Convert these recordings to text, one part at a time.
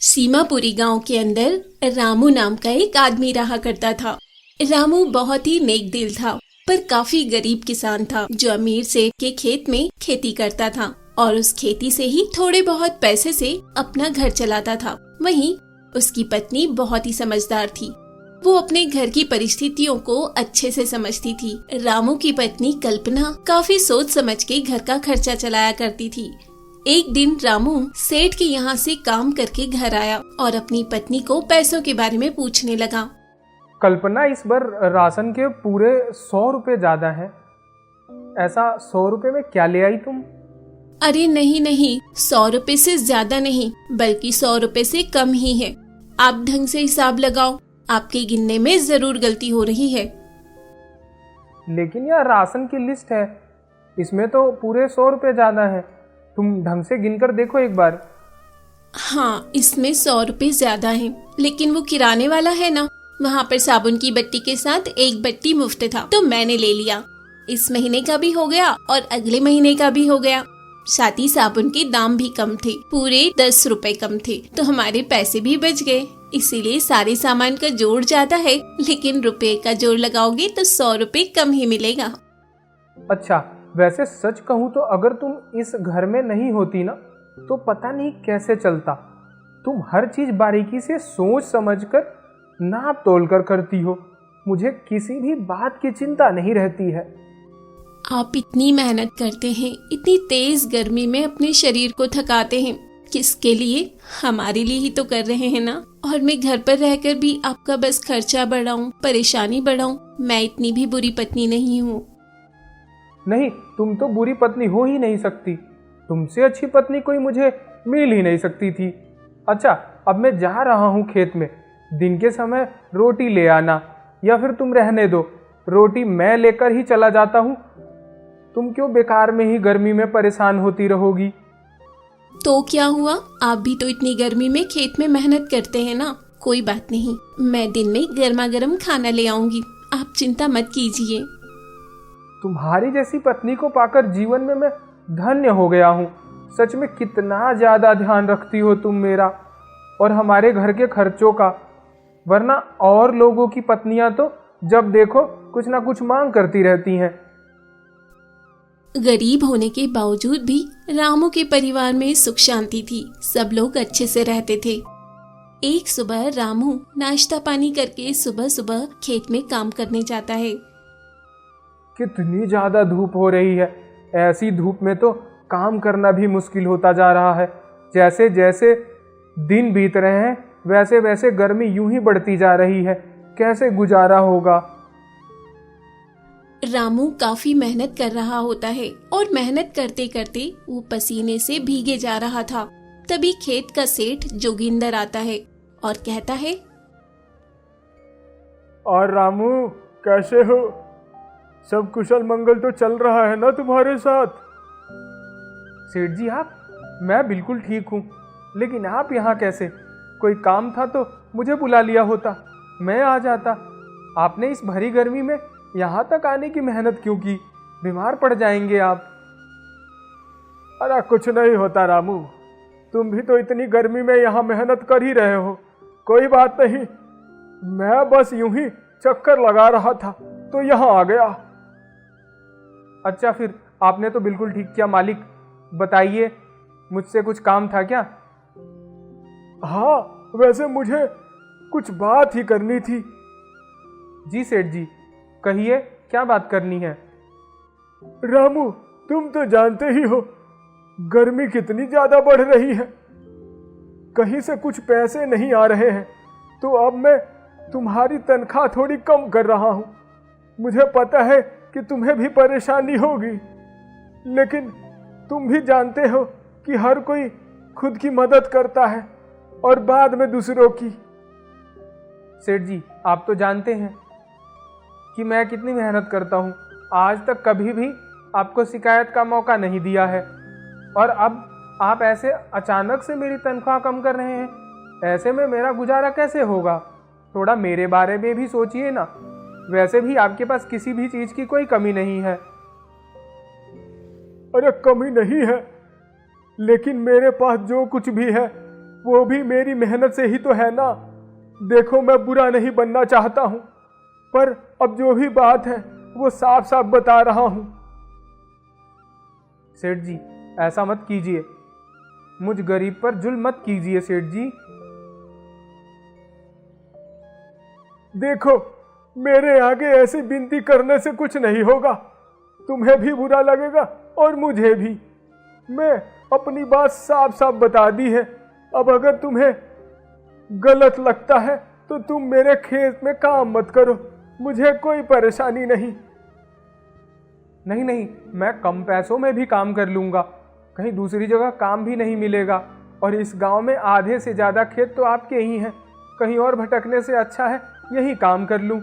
सीमापुरी गांव के अंदर रामू नाम का एक आदमी रहा करता था। रामू बहुत ही नेक दिल था, पर काफी गरीब किसान था जो अमीर सेठ के खेत में खेती करता था और उस खेती से ही थोड़े बहुत पैसे से अपना घर चलाता था। वहीं उसकी पत्नी बहुत ही समझदार थी। वो अपने घर की परिस्थितियों को अच्छे से समझती थी। रामू की पत्नी कल्पना काफी सोच समझ के घर का खर्चा चलाया करती थी। एक दिन रामू सेठ के यहाँ से काम करके घर आया और अपनी पत्नी को पैसों के बारे में पूछने लगा। कल्पना, इस बार राशन के पूरे 100 रुपए ज्यादा है। ऐसा 100 रुपए में क्या ले आई तुम? अरे नहीं, 100 रुपए से ज्यादा नहीं, बल्कि 100 रुपए से कम ही है। आप ढंग से हिसाब लगाओ, आपके गिनने में जरूर गलती हो रही है। लेकिन यह राशन की लिस्ट है, इसमें तो पूरे 100 रुपए ज्यादा है। तुम ढंग से गिनकर देखो एक बार। हाँ, इसमें 100 रुपए ज्यादा है, लेकिन वो किराने वाला है ना, वहाँ पर साबुन की बट्टी के साथ एक बट्टी मुफ्त था, तो मैंने ले लिया। इस महीने का भी हो गया और अगले महीने का भी हो गया। साथ ही साबुन के दाम भी कम थे, पूरे 10 रुपए कम थे, तो हमारे पैसे भी बच गए। इसीलिए सारे सामान का जोड़ ज्यादा है, लेकिन रुपए का जोड़ लगाओगे तो 100 रुपए कम ही मिलेगा। अच्छा, वैसे सच कहूँ तो अगर तुम इस घर में नहीं होती ना, तो पता नहीं कैसे चलता। तुम हर चीज बारीकी से सोच समझकर नाप तोल कर करती हो। मुझे किसी भी बात की चिंता नहीं रहती है। आप इतनी मेहनत करते हैं, इतनी तेज गर्मी में अपने शरीर को थकाते हैं, किसके लिए? हमारे लिए ही तो कर रहे हैं ना। और मैं घर पर रहकर भी आपका बस खर्चा बढ़ाऊं, परेशानी बढ़ाऊं? मैं इतनी भी बुरी पत्नी नहीं हूँ। नहीं, तुम तो बुरी पत्नी हो ही नहीं सकती। तुमसे अच्छी पत्नी कोई मुझे मिल ही नहीं सकती थी। अच्छा, अब मैं जा रहा हूँ खेत में। दिन के समय रोटी ले आना, या फिर तुम रहने दो, रोटी मैं लेकर ही चला जाता हूँ। तुम क्यों बेकार में ही गर्मी में परेशान होती रहोगी? तो क्या हुआ, आप भी तो इतनी गर्मी में खेत में मेहनत करते हैं ना। कोई बात नहीं, मैं दिन में गर्मा गर्म खाना ले आऊंगी, आप चिंता मत कीजिए। तुम्हारी जैसी पत्नी को पाकर जीवन में मैं धन्य हो गया हूँ। सच में कितना ज्यादा ध्यान रखती हो तुम मेरा और हमारे घर के खर्चों का। वरना और लोगों की पत्नियां तो जब देखो कुछ ना कुछ मांग करती रहती हैं। गरीब होने के बावजूद भी रामू के परिवार में सुख शांति थी। सब लोग अच्छे से रहते थे। एक सुबह रामू नाश्ता पानी करके सुबह सुबह खेत में काम करने जाता है। कितनी ज्यादा धूप हो रही है। ऐसी धूप में तो काम करना भी मुश्किल होता जा रहा है। जैसे जैसे दिन बीत रहे हैं, वैसे वैसे गर्मी यूं ही बढ़ती जा रही है। कैसे गुजारा होगा? रामू काफी मेहनत कर रहा होता है और मेहनत करते करते वो पसीने से भीगे जा रहा था। तभी खेत का सेठ जोगिंदर आता है और कहता है, और रामू, कैसे हो? सब कुशल मंगल तो चल रहा है ना तुम्हारे साथ? सेठ जी, आप? मैं बिल्कुल ठीक हूँ, लेकिन आप यहाँ कैसे? कोई काम था तो मुझे बुला लिया होता, मैं आ जाता। आपने इस भरी गर्मी में यहाँ तक आने की मेहनत क्यों की? बीमार पड़ जाएंगे आप। अरे कुछ नहीं होता रामू, तुम भी तो इतनी गर्मी में यहाँ मेहनत कर ही रहे हो। कोई बात नहीं, मैं बस यूं ही चक्कर लगा रहा था तो यहाँ आ गया। अच्छा, फिर आपने तो बिल्कुल ठीक किया मालिक। बताइए, मुझसे कुछ काम था क्या? हाँ, वैसे मुझे कुछ बात ही करनी थी। जी सेठ जी, कहिए, क्या बात करनी है? रामू, तुम तो जानते ही हो गर्मी कितनी ज्यादा बढ़ रही है। कहीं से कुछ पैसे नहीं आ रहे हैं, तो अब मैं तुम्हारी तनख्वाह थोड़ी कम कर रहा हूं। मुझे पता है कि तुम्हें भी परेशानी होगी, लेकिन तुम भी जानते हो कि हर कोई खुद की मदद करता है और बाद में दूसरों की। सेठ जी, आप तो जानते हैं कि मैं कितनी मेहनत करता हूँ। आज तक कभी भी आपको शिकायत का मौका नहीं दिया है, और अब आप ऐसे अचानक से मेरी तनख्वाह कम कर रहे हैं। ऐसे में मेरा गुजारा कैसे होगा? थोड़ा मेरे बारे में भी सोचिए ना। वैसे भी आपके पास किसी भी चीज की कोई कमी नहीं है। अरे कमी नहीं है, लेकिन मेरे पास जो कुछ भी है वो भी मेरी मेहनत से ही तो है ना। देखो, मैं बुरा नहीं बनना चाहता हूं, पर अब जो भी बात है वो साफ साफ बता रहा हूं। सेठ जी, ऐसा मत कीजिए, मुझ गरीब पर जुल्म मत कीजिए सेठ जी। देखो, मेरे आगे ऐसी विनती करने से कुछ नहीं होगा। तुम्हें भी बुरा लगेगा और मुझे भी। मैं अपनी बात साफ साफ बता दी है। अब अगर तुम्हें गलत लगता है तो तुम मेरे खेत में काम मत करो, मुझे कोई परेशानी नहीं। नहीं नहीं, मैं कम पैसों में भी काम कर लूंगा, कहीं दूसरी जगह काम भी नहीं मिलेगा। और इस गांव में आधे से ज्यादा खेत तो आपके ही हैं, कहीं और भटकने से अच्छा है यही काम कर लूं।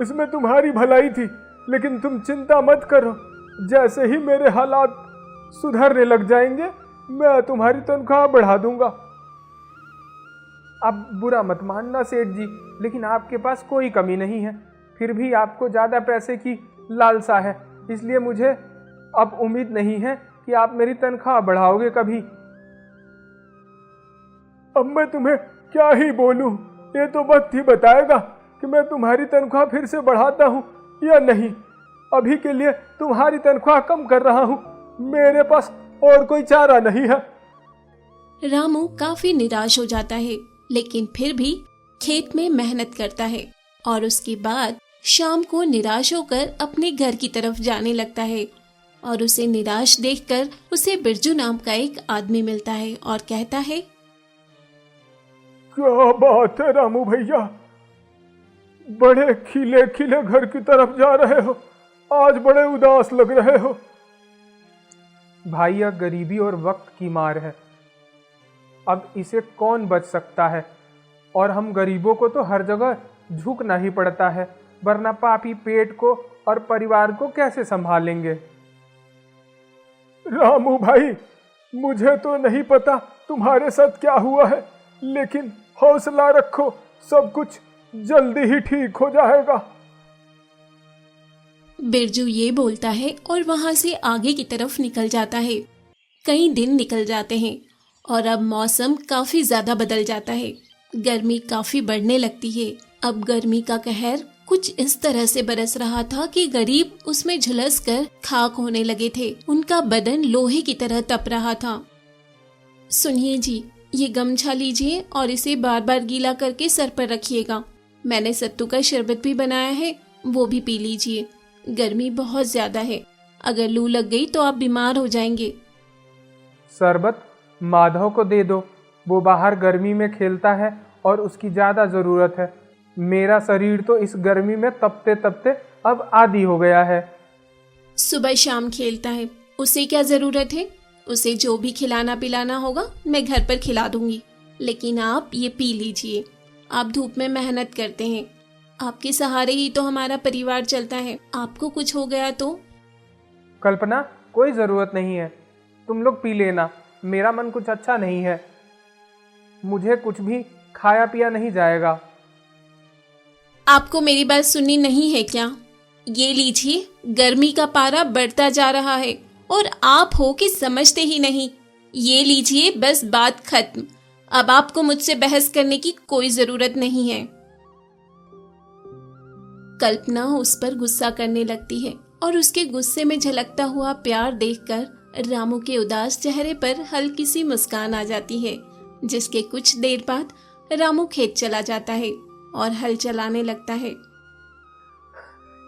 इसमें तुम्हारी भलाई थी, लेकिन तुम चिंता मत करो, जैसे ही मेरे हालात सुधरने लग जाएंगे मैं तुम्हारी तनख्वाह बढ़ा दूंगा। आप बुरा मत मानना सेठ जी, लेकिन आपके पास कोई कमी नहीं है, फिर भी आपको ज्यादा पैसे की लालसा है, इसलिए मुझे अब उम्मीद नहीं है कि आप मेरी तनख्वाह बढ़ाओगे कभी। अब मैं तुम्हें क्या ही बोलूं, ये तो वक्त ही बताएगा कि मैं तुम्हारी तनख्वाह फिर से बढ़ाता हूं या नहीं। अभी के लिए तुम्हारी तनख्वाह कम कर रहा हूं, मेरे पास और कोई चारा नहीं है। रामू काफी निराश हो जाता है, लेकिन फिर भी खेत में मेहनत करता है और उसके बाद शाम को निराश होकर अपने घर की तरफ जाने लगता है। और उसे निराश देखकर उसे बिरजू नाम का एक आदमी मिलता है और कहता है, क्या बात है रामू भैया, बड़े खिले खिले घर की तरफ जा रहे हो, आज बड़े उदास लग रहे हो। भाई, यह गरीबी और वक्त की मार है, अब इसे कौन बच सकता है। और हम गरीबों को तो हर जगह झुकना ही पड़ता है, वरना पापी पेट को और परिवार को कैसे संभालेंगे। रामू भाई, मुझे तो नहीं पता तुम्हारे साथ क्या हुआ है, लेकिन हौसला रखो, सब कुछ जल्दी ही ठीक हो जाएगा। बिरजू ये बोलता है और वहां से आगे की तरफ निकल जाता है। कई दिन निकल जाते हैं और अब मौसम काफी ज्यादा बदल जाता है। गर्मी काफी बढ़ने लगती है। अब गर्मी का कहर कुछ इस तरह से बरस रहा था कि गरीब उसमें झुलस कर खाक होने लगे थे। उनका बदन लोहे की तरह तप रहा था। सुनिए जी, ये गमछा लीजिए और इसे बार बार गीला करके सर पर रखिएगा। मैंने सत्तू का शरबत भी बनाया है, वो भी पी लीजिए। गर्मी बहुत ज्यादा है, अगर लू लग गई तो आप बीमार हो जाएंगे। शरबत माधव को दे दो, वो बाहर गर्मी में खेलता है और उसकी ज्यादा जरूरत है। मेरा शरीर तो इस गर्मी में तपते तपते अब आदी हो गया है। सुबह शाम खेलता है, उसे क्या जरूरत है। उसे जो भी खिलाना पिलाना होगा मैं घर पर खिला दूंगी, लेकिन आप ये पी लीजिए। आप धूप में मेहनत करते हैं, आपके सहारे ही तो हमारा परिवार चलता है। आपको कुछ हो गया तो? कल्पना, कोई जरूरत नहीं है, तुम लोग पी लेना, मेरा मन कुछ अच्छा नहीं है, मुझे कुछ भी खाया पिया नहीं जाएगा। आपको मेरी बात सुननी नहीं है क्या? ये लीजिए, गर्मी का पारा बढ़ता जा रहा है और आप हो कि समझते ही नहीं। ये लीजिए, बस बात खत्म। अब आपको मुझसे बहस करने की कोई जरूरत नहीं है। कल्पना उस पर गुस्सा करने लगती है और उसके गुस्से में झलकता हुआ प्यार देखकर रामू के उदास चेहरे पर हल्की सी मुस्कान आ जाती है। जिसके कुछ देर बाद रामू खेत चला जाता है और हल चलाने लगता है।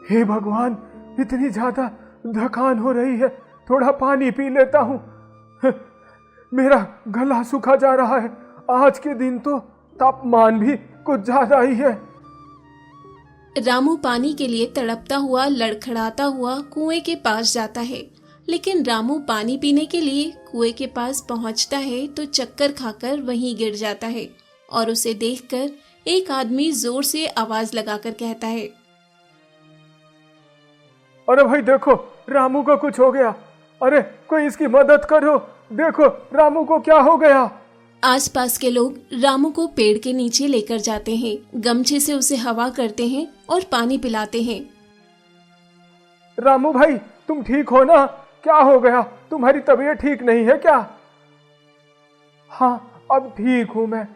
हे भगवान, इतनी ज्यादा थकान हो रही है, थोड़ा पानी पी लेता हूँ। मेरा गला सूखा जा रहा है। आज के दिन तो तापमान भी कुछ ज्यादा ही है। रामू पानी के लिए तड़पता हुआ लड़खड़ाता हुआ कुएं के पास जाता है, लेकिन रामू पानी पीने के लिए कुएं के पास पहुंचता है तो चक्कर खाकर वहीं गिर जाता है और उसे देखकर एक आदमी जोर से आवाज लगाकर कहता है, अरे भाई देखो, रामू को कुछ हो गया। अरे कोई इसकी मदद करो, देखो रामू को क्या हो गया। आसपास के लोग रामू को पेड़ के नीचे लेकर जाते हैं, गमछे से उसे हवा करते हैं और पानी पिलाते हैं। रामू भाई, तुम ठीक हो ना? क्या हो गया? तुम्हारी तबीयत ठीक नहीं है क्या? हाँ, अब ठीक हूँ मैं।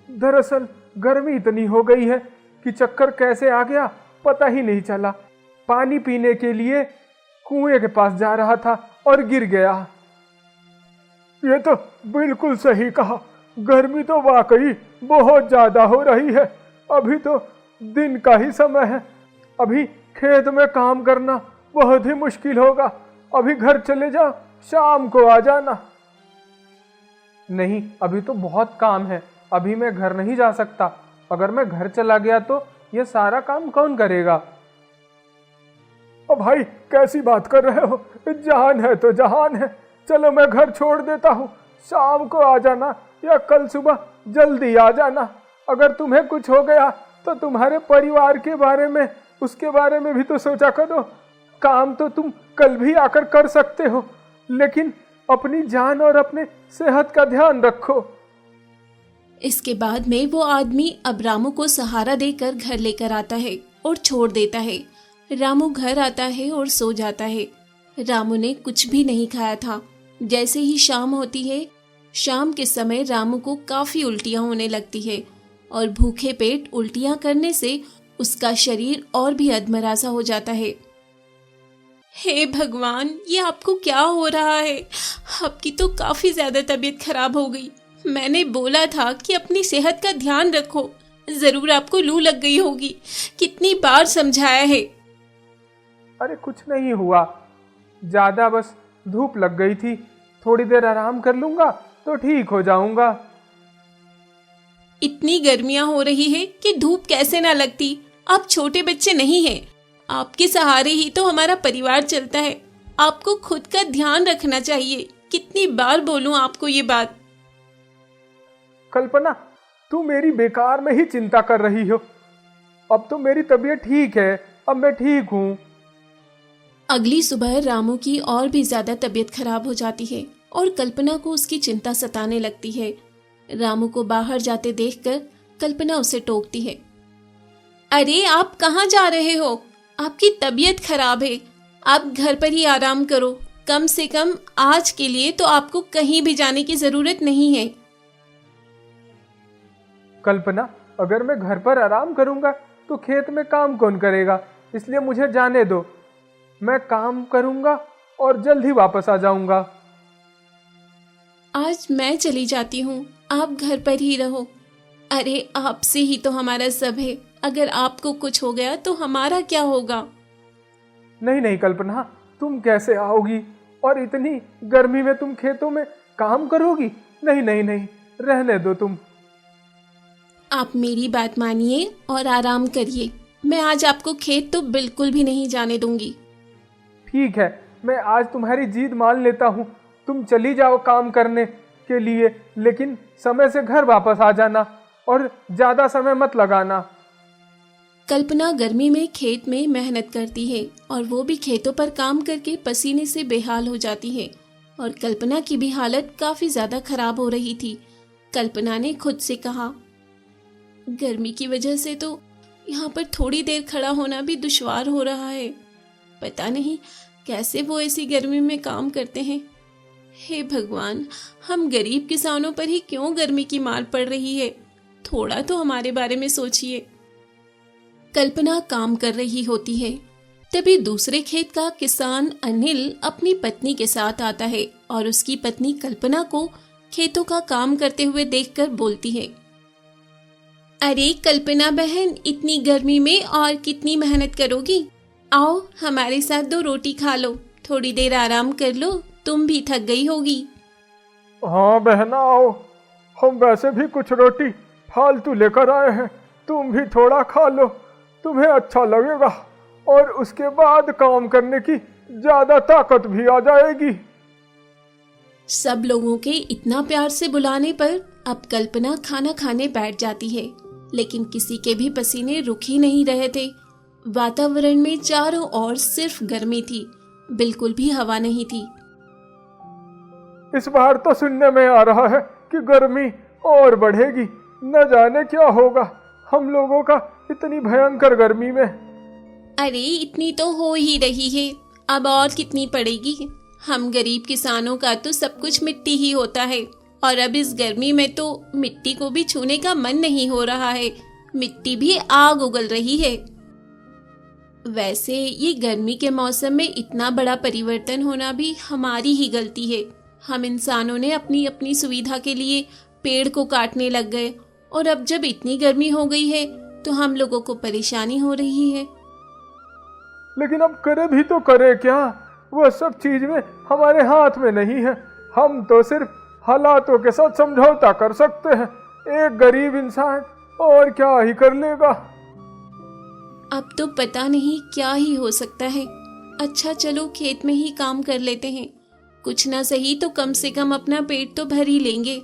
दरअसल गर्मी इतनी हो गई है कि चक्कर कैसे आ गया पता ही नहीं चला। पानी पीने के लिए कुएं के पास जा रहा था और गिर गया। ये तो बिल्कुल सही कहा, गर्मी तो वाकई बहुत ज्यादा हो रही है। अभी तो दिन का ही समय है, अभी खेत में काम करना बहुत ही मुश्किल होगा। अभी घर चले जाओ, शाम को आ जाना। नहीं, अभी तो बहुत काम है, अभी मैं घर नहीं जा सकता। अगर मैं घर चला गया तो ये सारा काम कौन करेगा? ओ भाई, कैसी बात कर रहे हो? जहान है तो जहान है। चलो मैं घर छोड़ देता हूँ, शाम को आ जाना या कल सुबह जल्दी आ जाना। अगर तुम्हें कुछ हो गया तो तुम्हारे परिवार के बारे में, उसके बारे में भी तो सोचा करो। काम तो तुम कल भी आकर कर सकते हो, लेकिन अपनी जान और अपने सेहत का ध्यान रखो। इसके बाद में वो आदमी अब रामू को सहारा देकर घर लेकर आता है और छोड़ देता है। रामू घर आता है और सो जाता है। रामू ने कुछ भी नहीं खाया था। जैसे ही शाम होती है, शाम के समय रामू को काफी उल्टियां होने लगती है और भूखे पेट उल्टियां करने से उसका शरीर और भी अधमरा-सा हो जाता है। हे भगवान, ये आपको क्या हो रहा है? आपकी तो काफी ज्यादा तबीयत खराब हो गई। मैंने बोला था कि अपनी सेहत का ध्यान रखो। जरूर आपको लू लग गई होगी, कितनी बार समझाया है। अरे कुछ नहीं हुआ, ज्यादा बस धूप लग गई थी। थोड़ी देर आराम कर लूंगा तो ठीक हो जाऊंगा। इतनी गर्मियां हो रही है कि धूप कैसे ना लगती। आप छोटे बच्चे नहीं हैं। आपके सहारे ही तो हमारा परिवार चलता है। आपको खुद का ध्यान रखना चाहिए। कितनी बार बोलूं आपको ये बात? कल्पना, तू मेरी बेकार में ही चिंता कर रही हो। अब तो मेरी तबीयत ठीक है, अब मैं ठीक हूँ। अगली सुबह रामू की और भी ज्यादा तबीयत खराब हो जाती है और कल्पना को उसकी चिंता सताने लगती है। रामू को बाहर जाते देखकर कल्पना उसे टोकती है। अरे आप कहाँ जा रहे हो? आपकी तबीयत खराब है, आप घर पर ही आराम करो। कम से कम आज के लिए तो आपको कहीं भी जाने की जरूरत नहीं है। कल्पना, अगर मैं घर पर आराम करूंगा तो खेत में काम कौन करेगा? इसलिए मुझे जाने दो, मैं काम करूंगा और जल्द ही वापस आ जाऊंगा। आज मैं चली जाती हूँ, आप घर पर ही रहो। अरे आपसे ही तो हमारा सब है, अगर आपको कुछ हो गया तो हमारा क्या होगा? नहीं नहीं कल्पना, तुम कैसे आओगी? और इतनी गर्मी में तुम खेतों में काम करोगी? नहीं नहीं नहीं, रहने दो तुम। आप मेरी बात मानिए और आराम करिए। मैं आज आपको खेत तो बिल्कुल भी नहीं जाने दूंगी। ठीक है, मैं आज तुम्हारी जीत मान लेता हूँ। तुम चली जाओ काम करने के लिए, लेकिन समय से घर वापस आ जाना और ज्यादा समय मत लगाना। कल्पना गर्मी में खेत में मेहनत करती है और वो भी खेतों पर काम करके पसीने से बेहाल हो जाती है और कल्पना की भी हालत काफी ज्यादा खराब हो रही थी। कल्पना ने खुद से कहा, गर्मी की वजह से तो यहाँ पर थोड़ी देर खड़ा होना भी दुश्वार हो रहा है। पता नहीं कैसे वो ऐसी गर्मी में काम करते हैं। हे भगवान, हम गरीब किसानों पर ही क्यों गर्मी की मार पड़ रही है? थोड़ा तो हमारे बारे में सोचिए। कल्पना काम कर रही होती है, तभी दूसरे खेत का किसान अनिल अपनी पत्नी के साथ आता है और उसकी पत्नी कल्पना को खेतों का काम करते हुए देखकर बोलती है, अरे कल्पना बहन, इतनी गर्मी में और कितनी मेहनत करोगी? आओ हमारे साथ 2 रोटी खा लो, थोड़ी देर आराम कर लो, तुम भी थक गई होगी। हाँ बहना, आओ, हम वैसे भी कुछ रोटी फालतू लेकर आए हैं, तुम भी थोड़ा खा लो, तुम्हें अच्छा लगेगा और उसके बाद काम करने की ज्यादा ताकत भी आ जाएगी। सब लोगों के इतना प्यार से बुलाने पर अब कल्पना खाना खाने बैठ जाती है, लेकिन किसी के भी पसीने रुक ही नहीं रहे थे। वातावरण में चारों ओर सिर्फ गर्मी थी, बिल्कुल भी हवा नहीं थी। इस बार तो सुनने में आ रहा है कि गर्मी और बढ़ेगी, न जाने क्या होगा हम लोगों का इतनी भयंकर गर्मी में। अरे इतनी तो हो ही रही है, अब और कितनी पड़ेगी? हम गरीब किसानों का तो सब कुछ मिट्टी ही होता है, और अब इस गर्मी में तो मिट्टी को भी छूने का मन नहीं हो रहा है, मिट्टी भी आग उगल रही है। वैसे ये गर्मी के मौसम में इतना बड़ा परिवर्तन होना भी हमारी ही गलती है। हम इंसानों ने अपनी अपनी सुविधा के लिए पेड़ को काटने लग गए और अब जब इतनी गर्मी हो गई है तो हम लोगों को परेशानी हो रही है। लेकिन अब करे भी तो करे क्या, वह सब चीज में हमारे हाथ में नहीं है। हम तो सिर्फ हालातों के साथ समझौता कर सकते हैं। एक गरीब इंसान और क्या ही कर लेगा। अब तो पता नहीं क्या ही हो सकता है। अच्छा चलो खेत में ही काम कर लेते हैं, कुछ ना सही तो कम से कम अपना पेट तो भर ही लेंगे।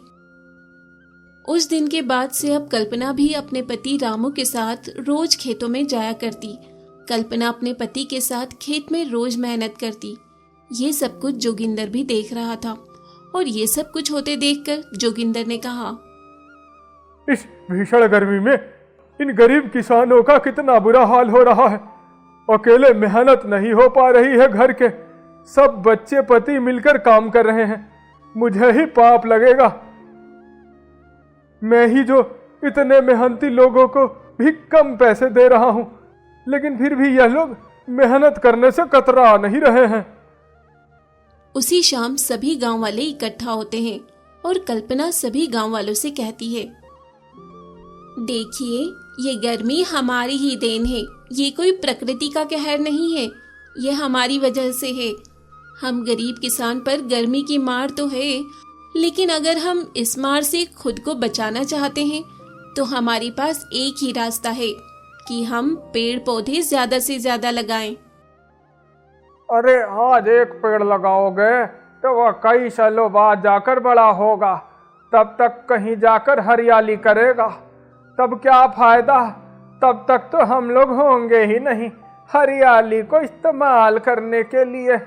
उस दिन के बाद से अब कल्पना भी अपने पति रामू के साथ रोज खेतों में जाया करती। कल्पना अपने पति के साथ खेत में रोज मेहनत करती। ये सब कुछ जोगिंदर भी देख रहा था और ये सब कुछ होते देखकर जोगिंदर ने कहा, इस भीषण गर्मी में इन गरीब किसानों का कितना बुरा हाल हो रहा है। अकेले मेहनत नहीं हो पा रही है, घर के सब बच्चे पति मिलकर काम कर रहे हैं। मुझे ही पाप लगेगा, मैं ही जो इतने मेहनती लोगों को भी कम पैसे दे रहा हूं, लेकिन फिर भी यह लोग मेहनत करने से कतरा नहीं रहे हैं। उसी शाम सभी गांव वाले इकट्ठा होते हैं और कल्पना सभी गांव वालों से कहती है, देखिए ये गर्मी हमारी ही देन है, ये कोई प्रकृति का कहर नहीं है, ये हमारी वजह से है। हम गरीब किसान पर गर्मी की मार तो है, लेकिन अगर हम इस मार से खुद को बचाना चाहते हैं तो हमारे पास एक ही रास्ता है कि हम पेड़ पौधे ज्यादा से ज्यादा लगाएं। अरे आज एक पेड़ लगाओगे तो वह कई सालों बाद जाकर बड़ा होगा, तब तक कहीं जाकर हरियाली करेगा, तब क्या फायदा। तब तक तो हम लोग होंगे ही नहीं हरियाली को इस्तेमाल करने के लिए।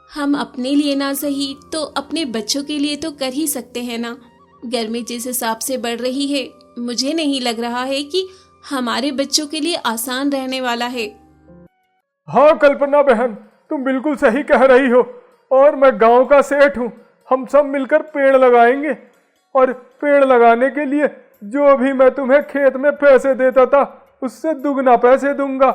हम अपने लिए ना सही तो अपने बच्चों के लिए तो कर ही सकते हैं ना। गर्मी जिस हिसाब से बढ़ रही है, मुझे नहीं लग रहा है कि हमारे बच्चों के लिए आसान रहने वाला है। हाँ कल्पना बहन, तुम बिल्कुल सही कह रही हो। और मैं गांव का सेठ हूँ, हम सब मिलकर पेड़ लगाएंगे और पेड़ लगाने के लिए जो भी मैं तुम्हें खेत में पैसे देता था उससे दुगना पैसे दूंगा।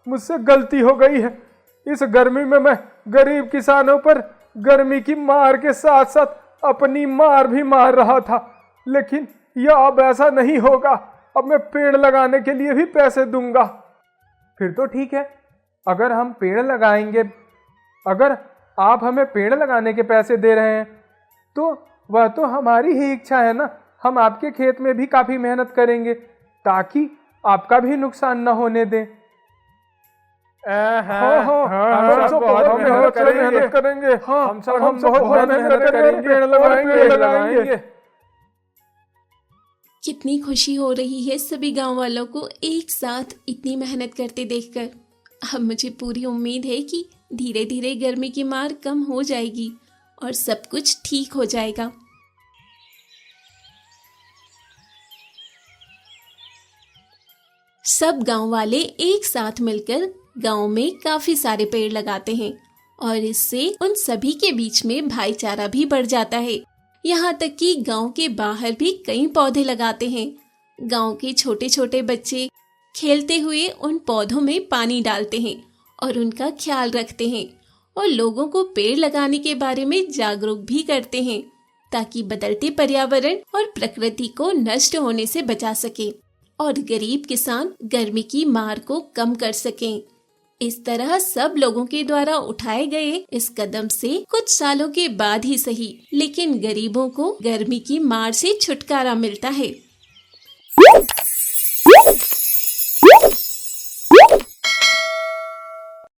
मुझसे गलती हो गई है। इस गर्मी में मैं गरीब किसानों पर गर्मी की मार के साथ साथ अपनी मार भी मार रहा था, लेकिन यह अब ऐसा नहीं होगा। अब मैं पेड़ लगाने के लिए भी पैसे दूंगा। फिर तो ठीक है, अगर हम पेड़ लगाएंगे, अगर आप हमें पेड़ लगाने के पैसे दे रहे हैं तो वह तो हमारी ही इच्छा है ना। हम आपके खेत में भी काफी मेहनत करेंगे ताकि आपका भी नुकसान न होने दें। हम सब बहुत मेहनत करेंगे। हम बहुत मेहनत करेंगे, पेड़ लगाएंगे। कितनी खुशी हो रही है सभी गांव वालों को एक साथ इतनी मेहनत करते देखकर। अब मुझे पूरी उम्मीद है कि धीरे धीरे गर्मी की मार कम हो जाएगी और सब कुछ ठीक हो जाएगा। सब गांव वाले एक साथ मिलकर गांव में काफी सारे पेड़ लगाते हैं और इससे उन सभी के बीच में भाईचारा भी बढ़ जाता है। यहाँ तक कि गांव के बाहर भी कई पौधे लगाते हैं। गांव के छोटे छोटे बच्चे खेलते हुए उन पौधों में पानी डालते हैं और उनका ख्याल रखते हैं और लोगों को पेड़ लगाने के बारे में जागरूक भी करते हैं ताकि बदलते पर्यावरण और प्रकृति को नष्ट होने से बचा सके और गरीब किसान गर्मी की मार को कम कर सकें। इस तरह सब लोगों के द्वारा उठाए गए इस कदम से कुछ सालों के बाद ही सही, लेकिन गरीबों को गर्मी की मार से छुटकारा मिलता है।